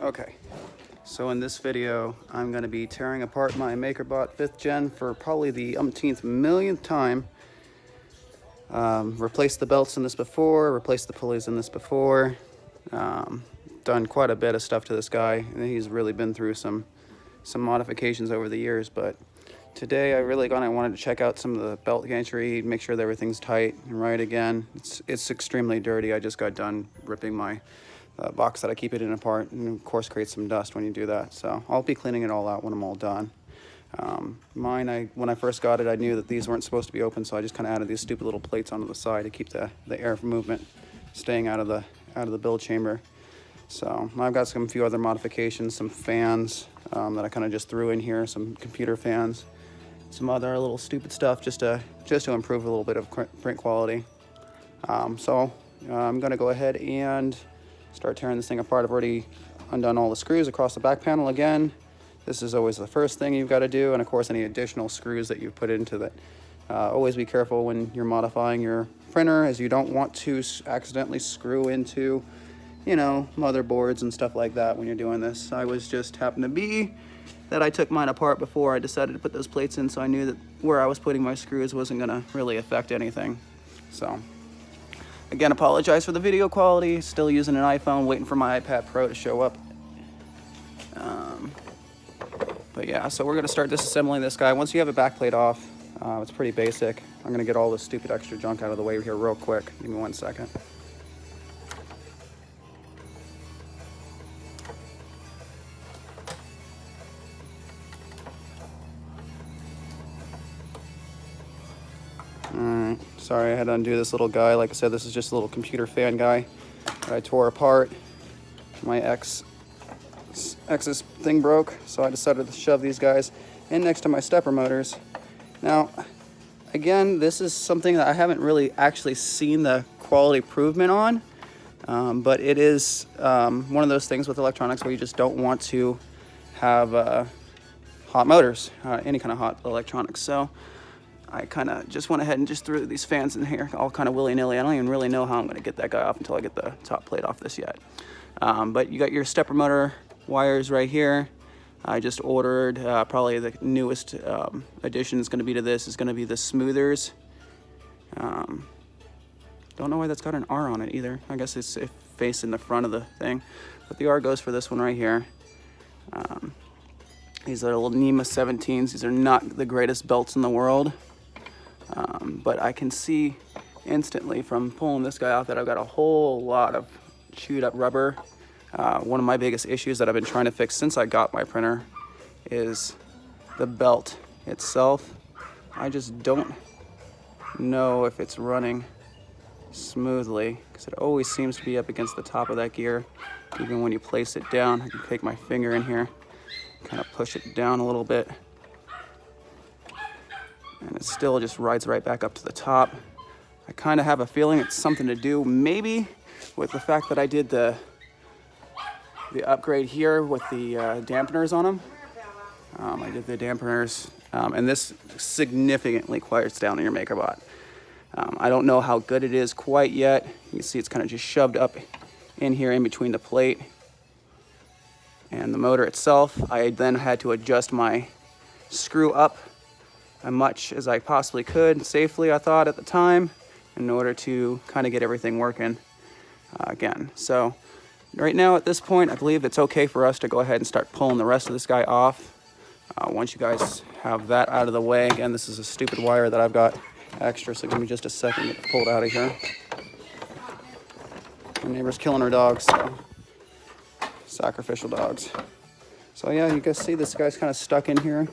Okay, so in this video, I'm going to be tearing apart my Makerbot 5th gen for probably the umpteenth millionth time. Replaced the belts in this before, replaced the pulleys in this before. Done quite a bit of stuff to this guy, and he's really been through some modifications over the years, but today I really wanted to check out some of the belt gantry, make sure that everything's tight and right again. It's extremely dirty. I just got done ripping my box that I keep it in apart, and of course creates some dust when you do that. So I'll be cleaning it all out when I'm all done. Mine, when I first got it, I knew that these weren't supposed to be open, so I just kind of added these stupid little plates onto the side to keep the air movement staying out of the build chamber. So I've got some few other modifications, some fans that I kind of just threw in here, some computer fans, some other little stupid stuff just to improve a little bit of print quality. So I'm gonna go ahead and start tearing this thing apart. I've already undone all the screws across the back panel again. This is always the first thing you've got to do, and of course any additional screws that you've put into that. Always be careful when you're modifying your printer, as you don't want to accidentally screw into, you know, motherboards and stuff like that when you're doing this. I was just happened to be that I took mine apart before I decided to put those plates in, so I knew that where I was putting my screws wasn't gonna really affect anything. So again, apologize for the video quality. Still using an iPhone, waiting for my iPad Pro to show up. But yeah, so we're gonna start disassembling this guy. Once you have a back plate off, it's pretty basic. I'm gonna get all this stupid extra junk out of the way here real quick. Give me 1 second. Alright, sorry I had to undo this little guy. Like I said, this is just a little computer fan guy that I tore apart. My X's thing broke, so I decided to shove these guys in next to my stepper motors. Now, again, this is something that I haven't really actually seen the quality improvement on, but it is one of those things with electronics where you just don't want to have hot motors, any kind of hot electronics. So I kind of just went ahead and just threw these fans in here all kind of willy-nilly. I don't even really know how I'm going to get that guy off until I get the top plate off this yet. But you got your stepper motor wires right here. I just ordered probably the newest addition is going to be to this is going to be the smoothers. Don't know why that's got an R on it either. I guess it's facing the front of the thing, but the R goes for this one right here. These are little NEMA 17s. These are not the greatest belts in the world, but I can see instantly from pulling this guy out that I've got a whole lot of chewed up rubber. One of my biggest issues that I've been trying to fix since I got my printer is the belt itself. I just don't know if it's running smoothly because it always seems to be up against the top of that gear. Even when you place it down, I can take my finger in here, kind of push it down a little bit, and it still just rides right back up to the top. I kind of have a feeling it's something to do maybe with the fact that I did the upgrade here with the dampeners on them. I did the dampeners, and this significantly quiets down in your Makerbot. I don't know how good it is quite yet. You can see it's kind of just shoved up in here in between the plate and the motor itself. I then had to adjust my screw up as much as I possibly could, safely I thought at the time, in order to kind of get everything working again. So right now at this point, I believe it's okay for us to go ahead and start pulling the rest of this guy off. Once you guys have that out of the way, again, this is a stupid wire that I've got extra, so give me just a second to pull it out of here. My neighbor's killing her dogs, so sacrificial dogs. So yeah, you guys see this guy's kind of stuck in here.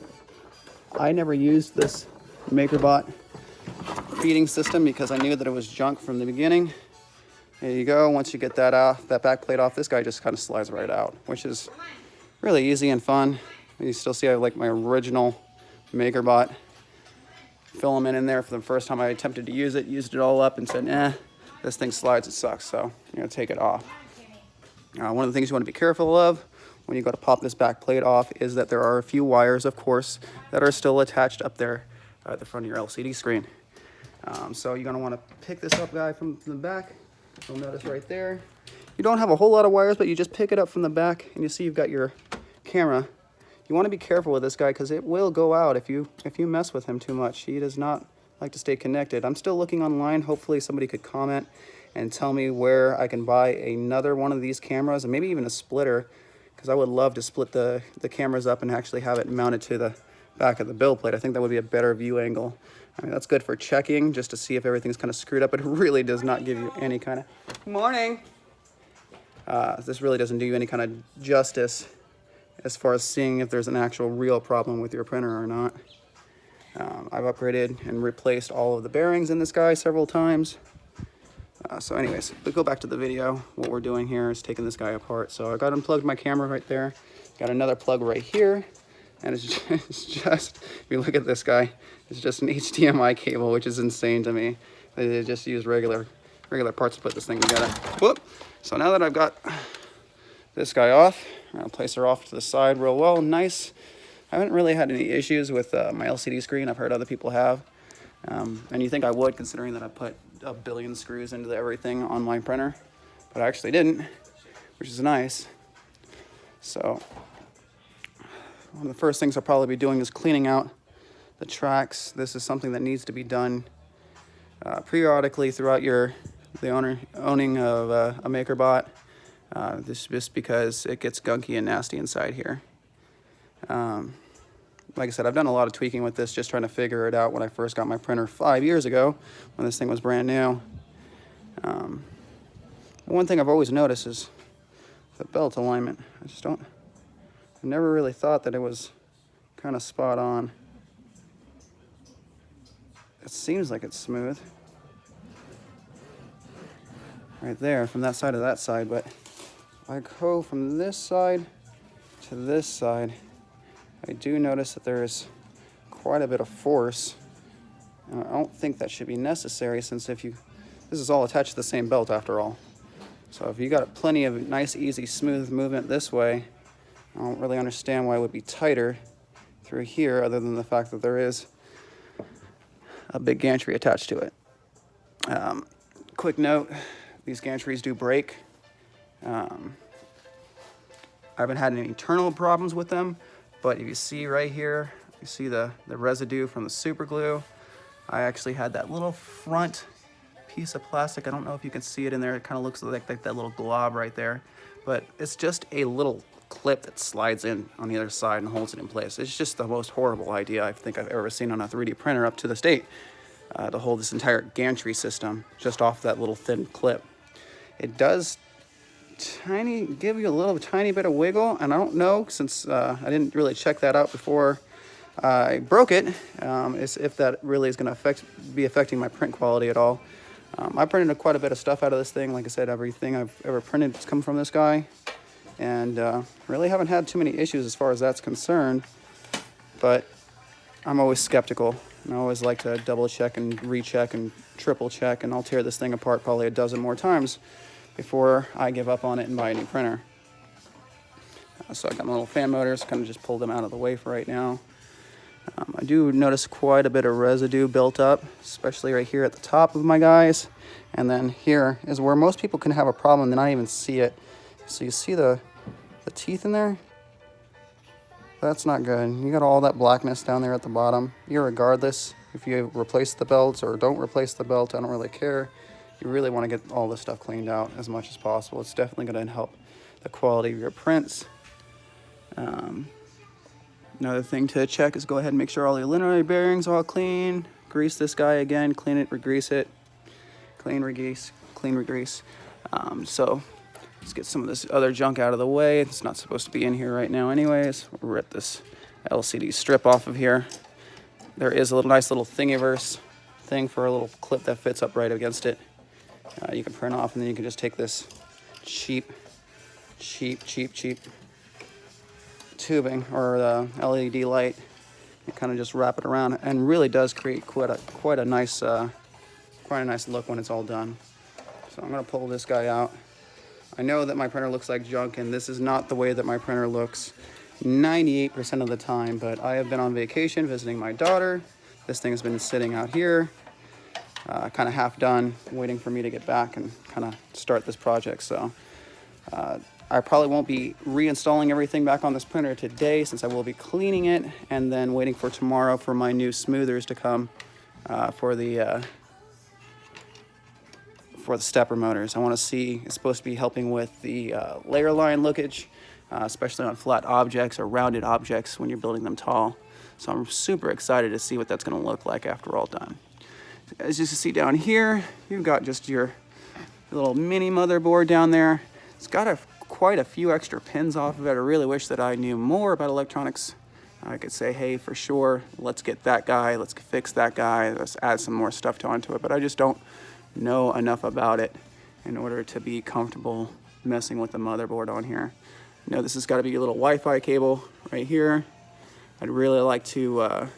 I never used this Makerbot feeding system because I knew that it was junk from the beginning. There you go. Once you get that off, that back plate off, this guy just kind of slides right out, which is really easy and fun. And you still see I have like my original Makerbot filament in there for the first time I attempted to use it, used it all up and said, this thing slides, it sucks, so I'm gonna take it off. One of the things you want to be careful of when you go to pop this back plate off is that there are a few wires, of course, that are still attached up there at the front of your LCD screen. So you're gonna want to pick this up, guy, from the back. You'll notice right there, you don't have a whole lot of wires, but you just pick it up from the back and you see you've got your camera. You want to be careful with this guy because it will go out if you mess with him too much. He does not like to stay connected. I'm still looking online. Hopefully somebody could comment and tell me where I can buy another one of these cameras, and maybe even a splitter, because I would love to split the cameras up and actually have it mounted to the back of the build plate. I think that would be a better view angle. I mean, that's good for checking, just to see if everything's kind of screwed up, but it really does not give you any kind of... Morning! This really doesn't do you any kind of justice as far as seeing if there's an actual real problem with your printer or not. I've upgraded and replaced all of the bearings in this guy several times. So anyways, but go back to the video. What we're doing here is taking this guy apart. So I got unplugged my camera right there. Got another plug right here. And it's just, if you look at this guy, it's just an HDMI cable, which is insane to me. They just use regular parts to put this thing together. Whoop! So now that I've got this guy off, I'm gonna place her off to the side real well, nice. I haven't really had any issues with my LCD screen. I've heard other people have. And you think I would, considering that I put a billion screws into everything on my printer, but I actually didn't, which is nice. So one of the first things I'll probably be doing is cleaning out the tracks. This is something that needs to be done periodically throughout the owning of a Makerbot. This is just because it gets gunky and nasty inside here. Like I said, I've done a lot of tweaking with this, just trying to figure it out when I first got my printer 5 years ago, when this thing was brand new. One thing I've always noticed is the belt alignment. I never really thought that it was kind of spot on. It seems like it's smooth right there from that side to that side, but if I go from this side to this side, I do notice that there is quite a bit of force, and I don't think that should be necessary, since this is all attached to the same belt after all. So if you got plenty of nice, easy, smooth movement this way, I don't really understand why it would be tighter through here, other than the fact that there is a big gantry attached to it. Quick note, these gantries do break. I haven't had any internal problems with them, but if you see right here, you see the residue from the super glue. I actually had that little front piece of plastic. I don't know if you can see it in there. It kind of looks like that little glob right there, but it's just a little clip that slides in on the other side and holds it in place. It's just the most horrible idea I think I've ever seen on a 3D printer up to this date, to hold this entire gantry system just off that little thin clip. It does give you a little tiny bit of wiggle, and I don't know, since I didn't really check that out before I broke it, is if that really is going to be affecting my print quality at all. I printed quite a bit of stuff out of this thing. Like I said, everything I've ever printed has come from this guy, and really haven't had too many issues as far as that's concerned, but I'm always skeptical, and I always like to double check and recheck and triple check, and I'll tear this thing apart probably a dozen more times before I give up on it and buy a new printer. So I got my little fan motors, kind of just pulled them out of the way for right now. I do notice quite a bit of residue built up, especially right here at the top of my guys. And then here is where most people can have a problem and not even see it. So you see the teeth in there? That's not good. You got all that blackness down there at the bottom. Irregardless, if you replace the belts or don't replace the belt, I don't really care. You really want to get all this stuff cleaned out as much as possible. It's definitely going to help the quality of your prints. Another thing to check is go ahead and make sure all your linear bearings are all clean. Grease this guy again, clean it, re-grease it. Clean, re-grease, clean, re-grease. So let's get some of this other junk out of the way. It's not supposed to be in here right now anyways. We'll rip this LCD strip off of here. There is a nice little thingiverse thing for a little clip that fits up right against it. You can print off, and then you can just take this cheap tubing or the LED light and kind of just wrap it around, and really does create quite a nice look when it's all done. So I'm going to pull this guy out. I know that my printer looks like junk, and this is not the way that my printer looks 98% of the time, but I have been on vacation visiting my daughter. This thing has been sitting out here, kind of half done, waiting for me to get back and kind of start this project. So I probably won't be reinstalling everything back on this printer today, since I will be cleaning it and then waiting for tomorrow for my new smoothers to come for the stepper motors. I want to see, it's supposed to be helping with the layer line lookage, especially on flat objects or rounded objects when you're building them tall. So I'm super excited to see what that's going to look like after we're all done. As you can see down here, you've got just your little mini motherboard down there. It's got quite a few extra pins off of it. I really wish that I knew more about electronics. I could say, hey, for sure, let's get that guy, let's fix that guy, let's add some more stuff onto it, but I just don't know enough about it in order to be comfortable messing with the motherboard on here. You know, this has got to be a little Wi-Fi cable right here. I'd really like to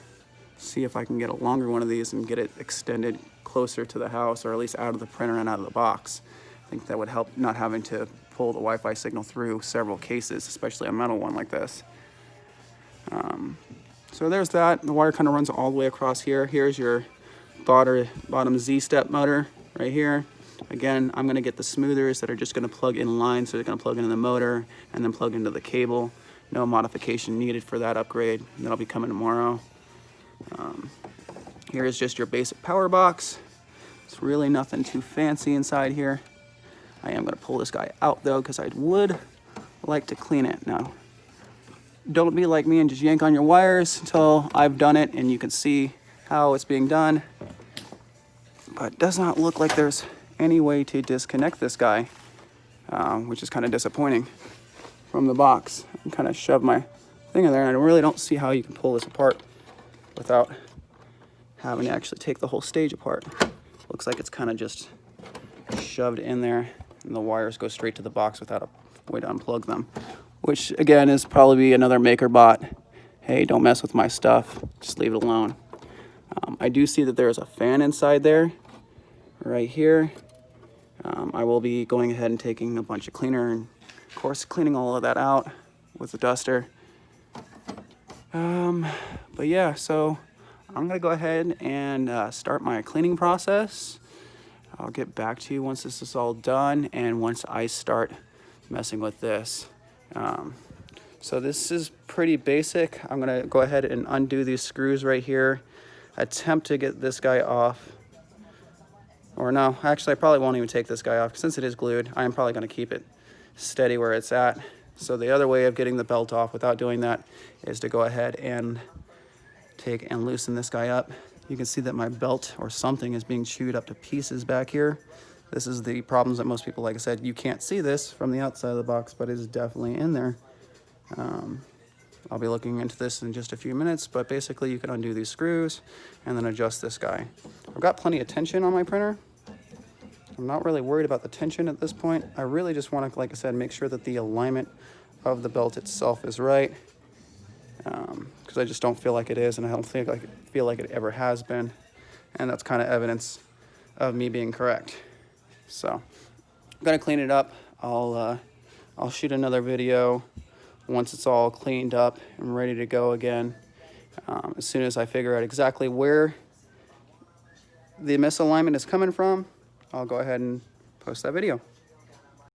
see if I can get a longer one of these and get it extended closer to the house, or at least out of the printer and out of the box. I think that would help not having to pull the Wi-Fi signal through several cases, especially a metal one like this. So there's that. The wire kind of runs all the way across here. Here's your bottom Z-step motor right here. Again, I'm going to get the smoothers that are just going to plug in line, so they're going to plug into the motor and then plug into the cable. No modification needed for that upgrade. That'll be coming tomorrow. Here is just your basic power box. It's really nothing too fancy inside here. I am going to pull this guy out though, because I would like to clean it. Now, don't be like me and just yank on your wires until I've done it and you can see how it's being done. But it does not look like there's any way to disconnect this guy, which is kind of disappointing from the box. I kind of shoved my thing in there, and I really don't see how you can pull this apart without having to actually take the whole stage apart. Looks like it's kind of just shoved in there, and the wires go straight to the box without a way to unplug them, which again is probably another Makerbot. Hey, don't mess with my stuff, just leave it alone. I do see that there's a fan inside there right here. I will be going ahead and taking a bunch of cleaner and of course cleaning all of that out with the duster. But yeah, so I'm gonna go ahead and start my cleaning process. I'll get back to you once this is all done and once I start messing with this. So this is pretty basic. I'm gonna go ahead and undo these screws right here, attempt to get this guy off. Or no, actually I probably won't even take this guy off. Since it is glued, I am probably gonna keep it steady where it's at. So the other way of getting the belt off without doing that is to go ahead and take and loosen this guy up. You can see that my belt or something is being chewed up to pieces back here. This is the problems that most people, like I said, you can't see this from the outside of the box, but it is definitely in there. I'll be looking into this in just a few minutes, but basically you can undo these screws and then adjust this guy. I've got plenty of tension on my printer. I'm not really worried about the tension at this point. I really just want to, like I said, make sure that the alignment of the belt itself is right, because I just don't feel like it is, and I don't feel like it ever has been, and that's kind of evidence of me being correct. So I'm gonna clean it up. I'll shoot another video once it's all cleaned up and ready to go again. As soon as I figure out exactly where the misalignment is coming from, I'll go ahead and post that video.